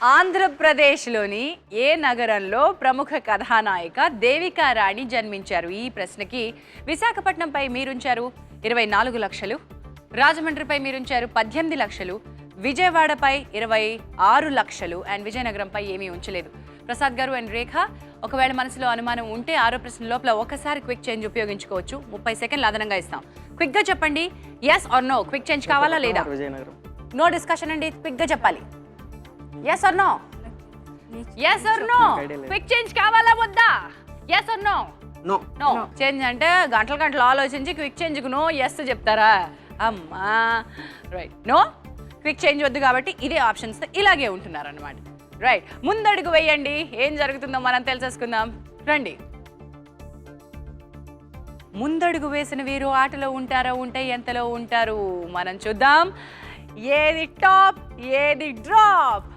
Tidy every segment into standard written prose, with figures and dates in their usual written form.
ఆంధ్రప్రదేశ్లోని ఏ నగరంలో ప్రముఖ కథానాయిక దేవికా రాణి జన్మించారు? ఈ ప్రశ్నకి విశాఖపట్నంపై మీరుంచారు 24 లక్షలు, రాజమండ్రిపై మీరుంచారు 18 లక్షలు, విజయవాడపై 26 లక్షలు అండ్ విజయనగరంపై ఏమీ ఉంచలేదు. ప్రసాద్ గారు అండ్ రేఖ, ఒకవేళ మనసులో అనుమానం ఉంటే 6వ ప్రశ్న లోపల ఒకసారి క్విక్ చేంజ్ ఉపయోగించుకోవచ్చు. 30 సెకండ్లు అదనంగా ఇస్తాం. క్విక్గా చెప్పండి, yes or no. Quick change కావాలా లేదా? విజయనగరం. నో డిస్కషన్ అండి, క్విక్గా చెప్పాలి. Yes or no? Yes or no? Quick change కావాలా వద్దా? Yes or no? No. No change అంటే గంటలు గంటలు ఆలోచించి క్విక్ చేంజ్కు నో ఎస్ చెప్తారా? అమ్మా, రైట్. నో క్విక్ చేంజ్ వద్దు కాబట్టి ఇదే ఆప్షన్స్ ఇలాగే ఉంటున్నారు అనమాట. రైట్, ముందడుగు వేయండి. ఏం జరుగుతుందో మనం తెలిసేసుకుందాం రండి. ముందడుగు వేసిన వీరు ఆటలో ఉంటారా, ఉంటే ఎంతలో ఉంటారు మనం చూద్దాం. ఏది టాప్, ఏది డ్రాప్?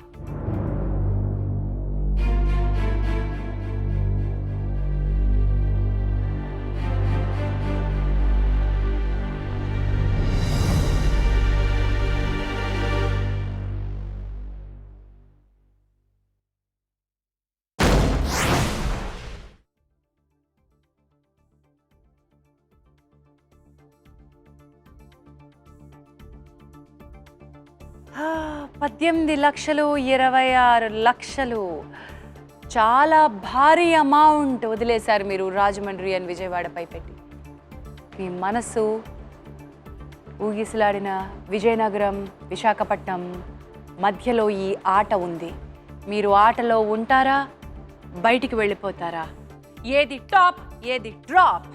ఆ, 18 లక్షలు, 26 లక్షలు. చాలా భారీ అమౌంట్ వదిలేశారు మీరు రాజమండ్రి అండ్ విజయవాడపై పెట్టి. మీ మనసు ఊగిసలాడిన విజయనగరం, విశాఖపట్నం మధ్యలో ఈ ఆట ఉంది. మీరు ఆటలో ఉంటారా, బయటికి వెళ్ళిపోతారా? ఏది టాప్, ఏది డ్రాప్?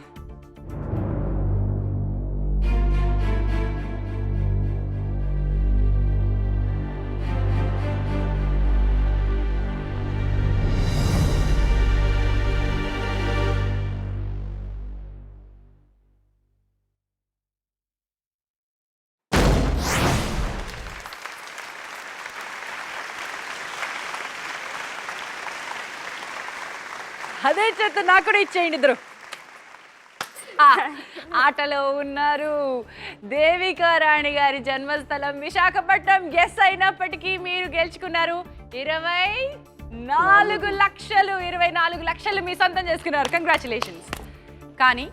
అదే చేత నాకు కూడా ఇచ్చేయండి ఇద్దరు. ఆటలో ఉన్నారు. దేవికా రాణి గారి జన్మస్థలం విశాఖపట్నం. ఎస్ అయినప్పటికీ మీరు గెలుచుకున్నారు 24 లక్షలు. 24 లక్షలు మీ సొంతం చేసుకున్నారు. కంగ్రాచులేషన్స్. కానీ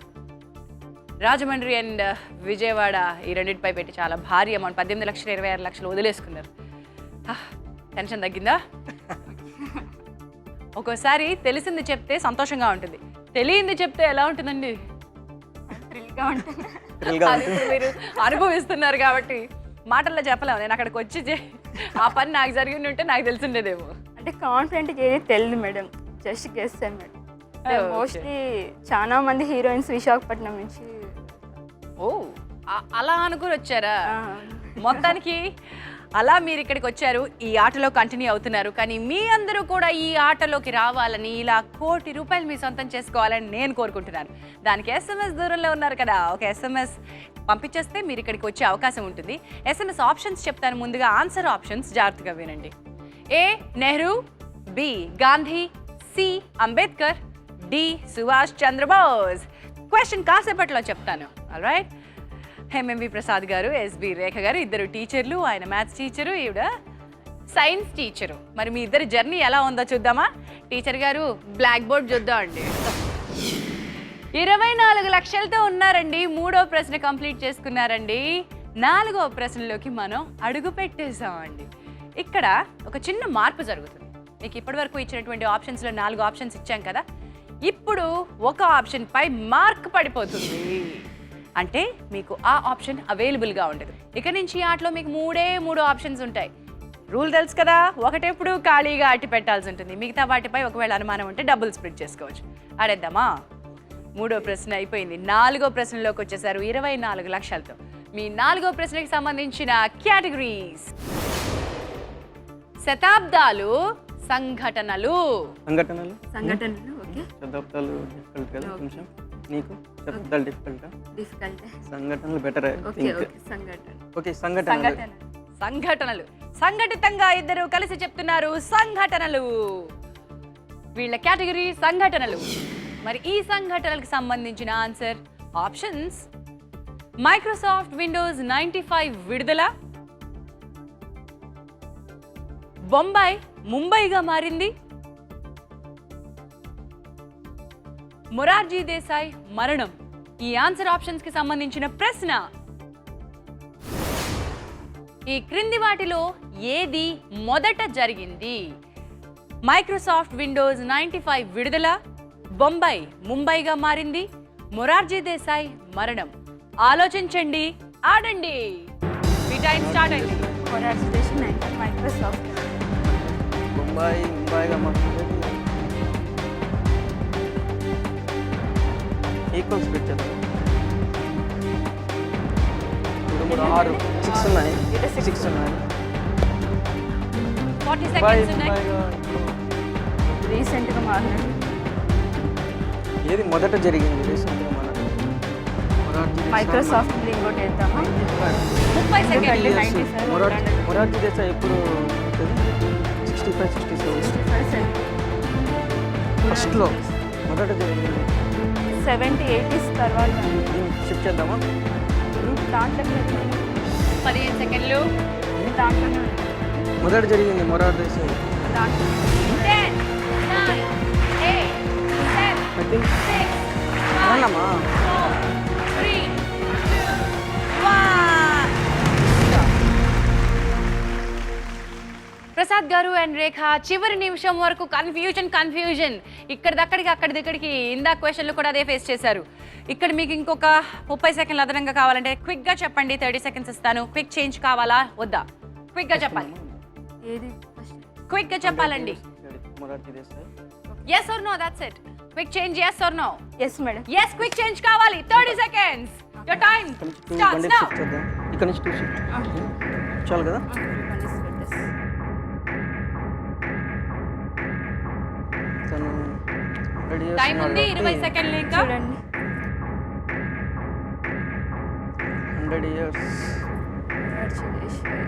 రాజమండ్రి అండ్ విజయవాడ ఈ రెండింటిపై పెట్టి చాలా భారీ అమౌంట్ 18 లక్షలు, 26 లక్షలు వదిలేసుకున్నారు. టెన్షన్ తగ్గిందా? ఒక్కోసారి తెలిసింది చెప్తే సంతోషంగా ఉంటుంది, తెలియంది చెప్తే ఎలా ఉంటుందండి? అది మీరు అనుభవిస్తున్నారు కాబట్టి మాటల్లో చెప్పలేము. నేను అక్కడికి వచ్చి ఆ పని నాకు జరిగి ఉంటే నాకు తెలిసిండేదేమో. అంటే కాన్ఫిడెంట్గా ఏది తెలియదు మేడం, జస్ట్ గెస్సాను మేడం. మోస్ట్లీ చాలా మంది హీరోయిన్స్ విశాఖపట్నం నుంచి. ఓ, అలా అనుకుని వచ్చారా? మొత్తానికి అలా మీరు ఇక్కడికి వచ్చారు, ఈ ఆటలో కంటిన్యూ అవుతున్నారు. కానీ మీ అందరూ కూడా ఈ ఆటలోకి రావాలని, ఇలా ₹1 కోటి మీ సొంతం చేసుకోవాలని నేను కోరుకుంటున్నాను. దానికి SMS దూరంలో ఉన్నారు కదా, ఒక SMS పంపించేస్తే మీరు ఇక్కడికి వచ్చే అవకాశం ఉంటుంది. SMS ఆప్షన్స్ చెప్తాను ముందుగా. ఆన్సర్ ఆప్షన్స్ జాగ్రత్తగా వినండి. A Nehru, B Gandhi, C Ambedkar, D Subhash Chandrabose. Question కాసేపట్లో చెప్తాను. ఆల్రైట్. ఎంఎంవి ప్రసాద్ గారు, ఎస్బి రేఖ గారు ఇద్దరు టీచర్లు. ఆయన మ్యాథ్స్ టీచరు, ఈవిడ సైన్స్ టీచరు. మరి మీ ఇద్దరి జర్నీ ఎలా ఉందో చూద్దామా? టీచర్ గారు బ్లాక్ బోర్డ్ చూద్దాం అండి. 24 లక్షలతో ఉన్నారండి. 3వ ప్రశ్న కంప్లీట్ చేసుకున్నారండి. 4వ ప్రశ్నలోకి మనం అడుగు పెట్టేసామండి. ఇక్కడ ఒక చిన్న మార్పు జరుగుతుంది. మీకు ఇప్పటివరకు ఇచ్చినటువంటి ఆప్షన్స్లో 4 ఆప్షన్స్ ఇచ్చాం కదా, ఇప్పుడు ఒక ఆప్షన్ పై మార్క్ పడిపోతుంది. అంటే మీకు ఆ ఆప్షన్ అవైలబుల్గా ఉండదు. ఇక నుంచి ఆటలో మీకు 3 ఆప్షన్స్ ఉంటాయి. రూల్ తెలుసు కదా, ఒకటెప్పుడు ఖాళీగా అట్టి పెట్టాల్సి ఉంటుంది. మిగతా వాటిపై ఒకవేళ అనుమానం ఉంటే డబుల్ స్ప్లిట్ చేసుకోవచ్చు. ఆడేద్దామా? 3వ ప్రశ్న అయిపోయింది. 4వ ప్రశ్నలోకి వచ్చేసారు 24 లక్షలతో. మీ 4వ ప్రశ్నకి సంబంధించిన కేటగిరీస్: శతాబ్దాలు, సంఘటనలు. సంఘటనలు. ఓకే. శతాబ్దాలు డిఫికల్ట్ కదా కొంచెం. నీకు శతాబ్దాలు డిఫికల్ట్, సంఘటనలు బెటర్. ఓకే, సంఘటనలు. సంఘటితంగా ఇద్దరు కలిసి చెప్తున్నారు సంఘటనలు. వీళ్ళ కేటగిరీ సంఘటనలు. మరి ఈ సంఘటనలకు సంబంధించిన ఆన్సర్ ఆప్షన్స్: మైక్రోసాఫ్ట్ విండోస్ 95 విడుదల, బొంబాయి ముంబైగా మారింది? మొరార్జీ దేశాయ్ మరణం ఈ ఆన్సర్ ఆప్షన్స్ కి సంబంధించిన ప్రశ్న. ఈ క్రింది వాటిలో ఏది మొదట జరిగింది? మైక్రోసాఫ్ట్ విండోస్ 95 విడుదల, బొంబాయి ముంబైగా మారింది, మొరార్జీ దేశాయ్ మరణం. ఆలోచించండి, ఆడండి. మీ టైం స్టార్ట్ అయింది. మొరార్జీ మైక్రోసాఫ్ట్. ముంబైగా మాట్లాడేది ఈక్వల్స్ పెట్టారు. 3, 6, 6 ఉన్నాయి. 6 ఉన్నాయి. 40 seconds ఉన్నాయి. రీసెంట్గా మారినట్టు ఏది మొదట జరిగింది రీసెంట్గా మైక్రోసాఫ్ట్ ఇంకోటి వేద్దామా? 30 సెకండ్లు. 97 మొరార్జీ దేశాయ్ ఎప్పుడు 65, 67 ఫస్ట్లో మొదట జరిగింది. 70, 80s తర్వాత షిఫ్ట్ చేద్దామా? దాంట్లోనే 15 సెకండ్లు. దాంట్లోనే మొదట జరిగింది మొరార్జీ దేశాయ్. దాంట్లో 10, 9, 8, 7, ఐ థింక్ 6, 5, అవునమ్మా 4, 3, 2, 1. ప్రసాద్ గారు అండ్ రేఖ చివరి నిమిషం వరకు కన్ఫ్యూజన్ ఇక్కడికి ఇందాక క్వశ్చన్లు కూడా అదే ఫేస్ చేశారు. ఇక్కడ మీకు ఇంకొక 30 సెకండ్లు అదనంగా కావాలంటే క్విక్గా చెప్పండి. 30 సెకండ్స్ ఇస్తాను. క్విక్ చేంజ్ కావాలా వద్దా? క్విక్గా చెప్పాలి. ఏది క్విక్గా చెప్పాలండి. Morarji Desai. yes or no, that's it. Quick change, yes or no? Yes madam. Yes, quick change కావాలి. 30 seconds. Your time starts now. ఇక్కడ నుంచి 2 షిఫ్ట్ చాలు కదా? తను రెడీ టైం ఉంది 20 సెకండ్లు ఇంకా. చూడండి 100 years. మొరార్జీ దేశాయ్.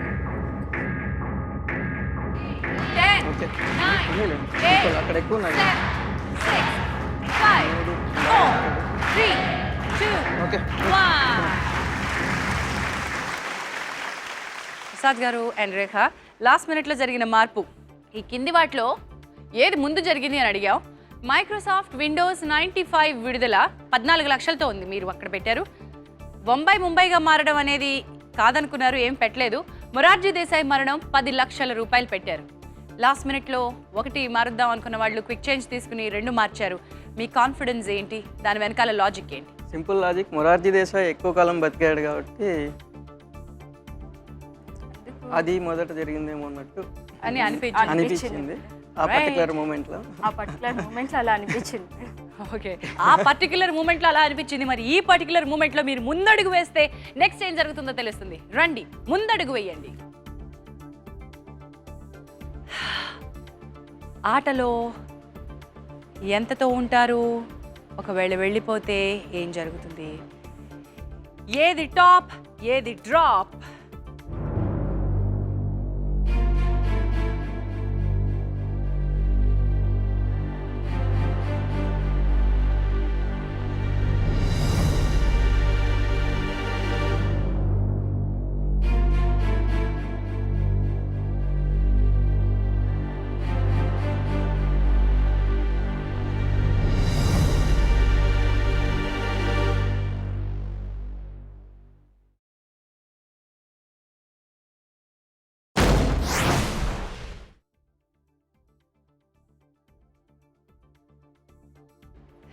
10, ఓకే 9, 8, అక్కడ ఎక్కువ ఉన్నాయి. 7, 6, 5, 4, 3, 2, ఓకే 1. ప్రసాద్ గారు అండ్ రేఖ లాస్ట్ మినిట్లో జరిగిన మార్పు ఈ కింది వాటిలో ఏది ముందు జరిగింది అని అడిగాం. మైక్రోసాఫ్ట్ విండోస్ 95 విడుదల 14 లక్షలతో ఉంది, మీరు అక్కడ పెట్టారు. బొంబాయి ముంబైగా మారడం అనేది కాదనుకున్నారు, ఏం పెట్టలేదు. మొరార్జీ దేశాయ్ మరణం 10 లక్షల రూపాయలు పెట్టారు. లాస్ట్ మినిట్లో ఒకటి మారుద్దాం అనుకున్న వాళ్ళు క్విక్ చేంజ్ తీసుకుని 2 మార్చారు. మీ కాన్ఫిడెన్స్ ఏంటి? దాని వెనకాల లాజిక్ ఏంటి? Simple logic. మొరార్జీ దేశాయ్ ఎక్కువ కాలం బతికాడు కాబట్టి అది మొదట జరిగిందేమో అన్నట్టు అని అనిపించింది ఆ పర్టికులర్ మూమెంట్లో. ఆ పర్టికులర్ మూమెంట్స్ అలా అనిపించింది. ఓకే, ఆ పర్టికులర్ మూమెంట్లో అలా అనిపించింది. మరి ఈ పర్టికులర్ మూమెంట్లో మీరు ముందడుగు వేస్తే నెక్స్ట్ ఏం జరుగుతుందో తెలుస్తుంది. రండి, ముందడుగు వేయండి. ఆటలో ఎంతతో ఉంటారు? ఒకవేళ వెళ్ళిపోతే ఏం జరుగుతుంది? ఏది టాప్, ఏది డ్రాప్?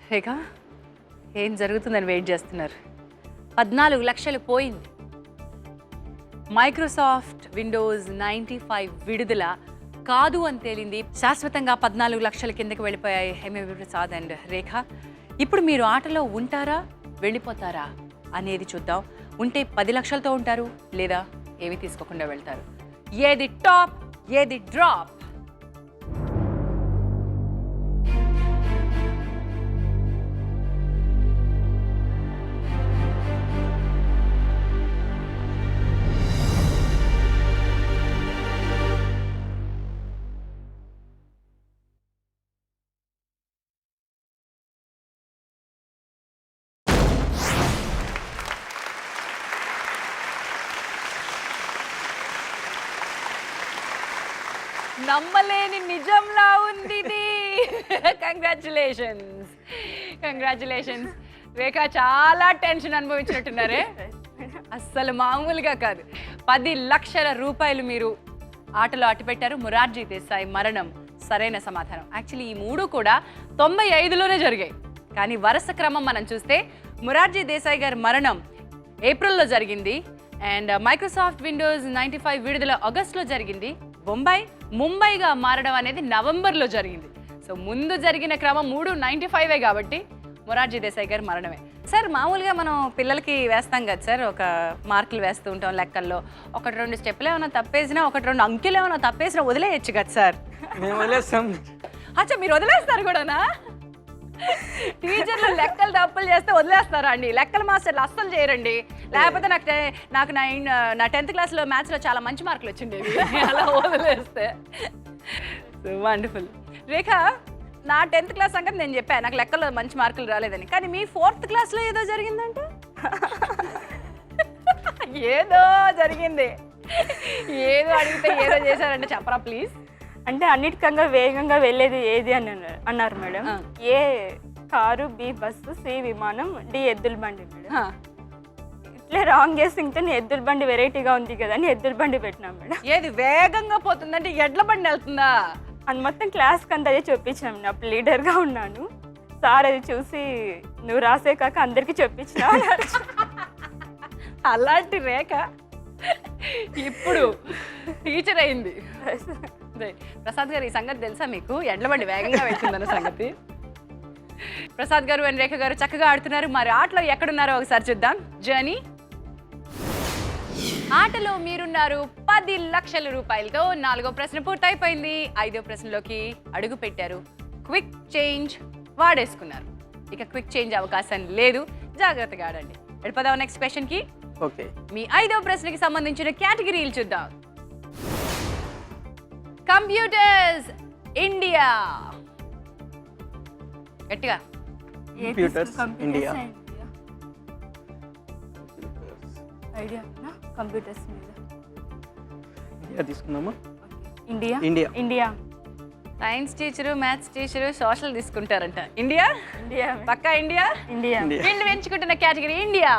రేఖ ఏం జరుగుతుందని వెయిట్ చేస్తున్నారు. 14 లక్షలు పోయింది. మైక్రోసాఫ్ట్ విండోస్ 95 విడుదల కాదు అని తేలింది. శాశ్వతంగా 14 లక్షల కిందకి వెళ్ళిపోయాయి ఎంఏవి ప్రసాద్ అండ్ రేఖ. ఇప్పుడు మీరు ఆటలో ఉంటారా, వెళ్ళిపోతారా అనేది చూద్దాం. ఉంటే 10 లక్షలతో ఉంటారు, లేదా ఏమీ తీసుకోకుండా వెళ్తారు. ఏది టాప్, ఏది డ్రాప్? నమ్మలేని నిజంలా ఉంది ఇది. Congratulations, congratulations. రేఖ చాలా టెన్షన్ అనుభవించినట్టున్నారే, అస్సలు మామూలుగా కాదు. 10 లక్షల రూపాయలు మీరు ఆటలో అట్టుపెట్టారు. మొరార్జీ దేశాయ్ మరణం సరైన సమాధానం. యాక్చువల్లీ ఈ 3 కూడా 95లోనే జరిగాయి, కానీ వరుస క్రమం మనం చూస్తే మొరార్జీ దేశాయ్ గారి మరణం ఏప్రిల్లో జరిగింది, అండ్ మైక్రోసాఫ్ట్ విండోస్ 95 విడుదల ఆగస్టులో జరిగింది. ముంబైగా మారడం అనేది నవంబర్లో జరిగింది. సో ముందు జరిగిన క్రమం 95 కాబట్టి మొరార్జీ దేశాయ్ గారి మరణమే. సార్ మామూలుగా మనం పిల్లలకి వేస్తాం కదా సార్, ఒక మార్కులు వేస్తూ ఉంటాం లెక్కల్లో. 1-2 స్టెప్లు ఏమైనా తప్పేసినా, 1-2 అంకెలు ఏమైనా తప్పేసినా వదిలేయచ్చు కదా సార్? మేము వదిలేస్తాం. అచ్చా, మీరు వదిలేస్తారు కూడానా? టీచర్లు లెక్కలు తప్పులు చేస్తే వదిలేస్తారా అండి? లెక్కల మాస్టర్లు అస్సలు చేయరండి. లేకపోతే నాకు నా 10th క్లాస్లో మ్యాథ్స్లో చాలా మంచి మార్కులు వచ్చిండేవి అలా వదిలేస్తే. వండర్ఫుల్. రేఖ, నా 10th క్లాస్ సంగతి నేను చెప్పాను, నాకు లెక్కల్లో మంచి మార్కులు రాలేదని. కానీ మీ 4th క్లాస్లో ఏదో జరిగిందంటే? ఏదో జరిగింది, ఏదో అడిగితే ఏదో చేశారంటే చెప్పరా ప్లీజ్. అంటే అన్నిటికన్నా వేగంగా వెళ్ళేది ఏది అని అన్నారు మేడం. ఏ కారు, బి బస్సు, సి విమానం, డి ఎద్దుల బండి మేడం. ఇట్లే రాంగ్ చేస్తుంటే ఎద్దుల బండి వెరైటీగా ఉంది కదా అని ఎద్దుల బండి పెట్టినాం మేడం. ఏది వేగంగా పోతుందంటే ఎడ్ల బండి వెళ్తుందా? అది మొత్తం క్లాస్కి అంతా అదే చూపించినాం. అప్పుడు లీడర్గా ఉన్నాను. సార్ అది చూసి నువ్వు రాసే కాక అందరికీ చెప్పించినా. అలాంటి రేఖ ఇప్పుడు టీచర్ అయింది. ప్రసాద్ గారు, ఈ సంగతి తెలుసా మీకు? ఎడ్ల బండి వేగంగా వెళ్తుందన్న సంగతి. ప్రసాద్ గారు అండ్ రేఖ గారు చక్కగా ఆడుతున్నారు. మరి ఆటలో ఎక్కడున్నారో ఒకసారి చూద్దాం. జర్నీ ఆటలో మీరున్నారు 10 లక్షల రూపాయలతో. 4వ ప్రశ్న పూర్తయిపోయింది. 5వ ప్రశ్నలోకి అడుగు పెట్టారు. క్విక్ చేంజ్ వాడేసుకున్నారు. ఇక క్విక్ చేంజ్ అవకాశం లేదు, జాగ్రత్తగా ఆడండి. వెళ్ళిపోదాం నెక్స్ట్ క్వశ్చన్కి. ఓకే. మీ 5వ ప్రశ్నకి సంబంధించిన కేటగిరీలు చూద్దాం. Computers India. గట్టిగా. Computers India. ఐడియా కంప్యూటర్స్ మీద ఇండియా తీసుకుందామా? India. India. India. Science teacher, maths teacher, social తీసుకుంటారంట. India India. పక్కా ఇండియా. ఇండియా. వీళ్ళు ఎంచుకుంటున్న కేటగిరీ ఇండియా.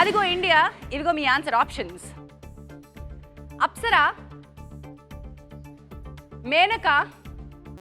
అదిగో ఇండియా. ఇదిగో మీ ఆన్సర్ ఆప్షన్స్. అప్సరా, మేనక,